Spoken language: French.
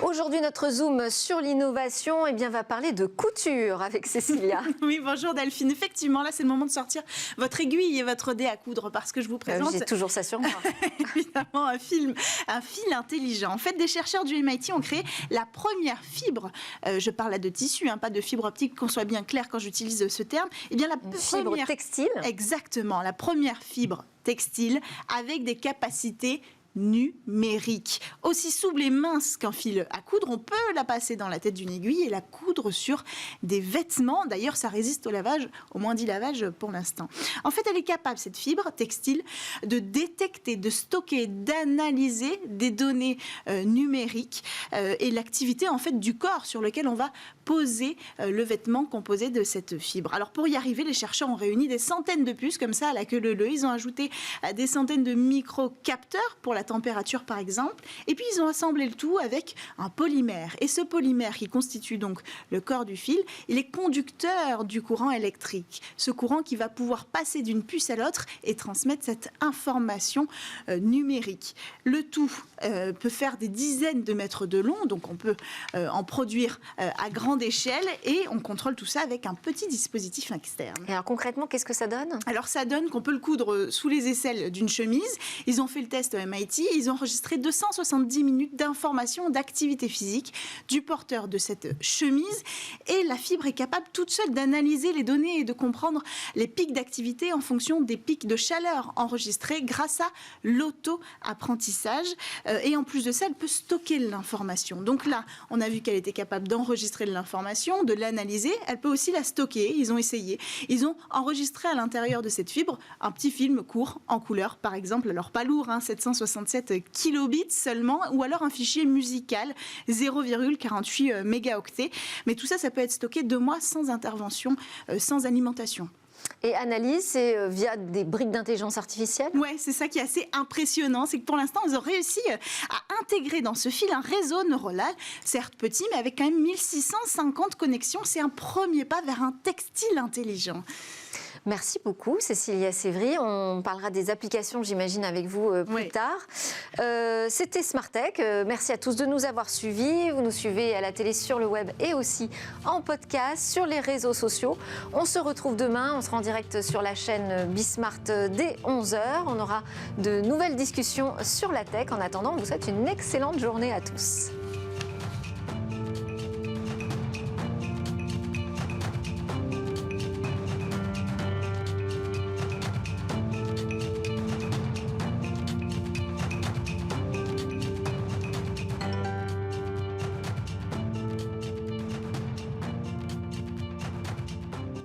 Aujourd'hui, notre Zoom sur l'innovation va parler de couture avec Cécilia. Oui, bonjour Delphine. Effectivement, là, c'est le moment de sortir votre aiguille et votre dé à coudre parce que je vous présente... J'ai toujours ça sur moi. Évidemment, un fil intelligent. En fait, des chercheurs du MIT ont créé la première fibre. Je parle là de tissu, pas de fibre optique, qu'on soit bien clair quand j'utilise ce terme. Eh bien, fibre textile. Exactement, la première fibre textile avec des capacités numérique. Aussi souple et mince qu'un fil à coudre, on peut la passer dans la tête d'une aiguille et la coudre sur des vêtements. D'ailleurs, ça résiste au lavage, au moins 10 lavages pour l'instant. En fait, elle est capable, cette fibre textile, de détecter, de stocker, d'analyser des données numériques et l'activité en fait du corps sur lequel on va poser le vêtement composé de cette fibre. Alors pour y arriver, les chercheurs ont réuni des centaines de puces comme ça à la queue leu-leu. Ils ont ajouté des centaines de micro-capteurs pour la température par exemple. Et puis ils ont assemblé le tout avec un polymère. Et ce polymère qui constitue donc le corps du fil, il est conducteur du courant électrique. Ce courant qui va pouvoir passer d'une puce à l'autre et transmettre cette information numérique. Le tout peut faire des dizaines de mètres de long, donc on peut en produire à grande échelle et on contrôle tout ça avec un petit dispositif externe. Et alors concrètement, qu'est-ce que ça donne ? Alors ça donne qu'on peut le coudre sous les aisselles d'une chemise. Ils ont fait le test au MIT, ils ont enregistré 270 minutes d'informations d'activité physique du porteur de cette chemise et la fibre est capable toute seule d'analyser les données et de comprendre les pics d'activité en fonction des pics de chaleur enregistrés grâce à l'auto-apprentissage. Et en plus de ça, elle peut stocker l'information. Donc là, on a vu qu'elle était capable d'enregistrer de l'information, de l'analyser. Elle peut aussi la stocker. Ils ont essayé. Ils ont enregistré à l'intérieur de cette fibre un petit film court en couleur, par exemple. Alors pas lourd, 767 kilobits seulement, ou alors un fichier musical 0,48 mégaoctets. Mais tout ça, ça peut être stocké 2 mois sans intervention, sans alimentation. Et analyse, c'est via des briques d'intelligence artificielle ? Oui, c'est ça qui est assez impressionnant. C'est que pour l'instant, ils ont réussi à intégrer dans ce fil un réseau neuronal, certes petit, mais avec quand même 1650 connexions. C'est un premier pas vers un textile intelligent. Merci beaucoup, Cécilia Sévry. On parlera des applications, j'imagine, avec vous plus tard. C'était Smartech. Merci à tous de nous avoir suivis. Vous nous suivez à la télé, sur le web et aussi en podcast, sur les réseaux sociaux. On se retrouve demain. On sera en direct sur la chaîne Bismart dès 11h. On aura de nouvelles discussions sur la tech. En attendant, on vous souhaite une excellente journée à tous.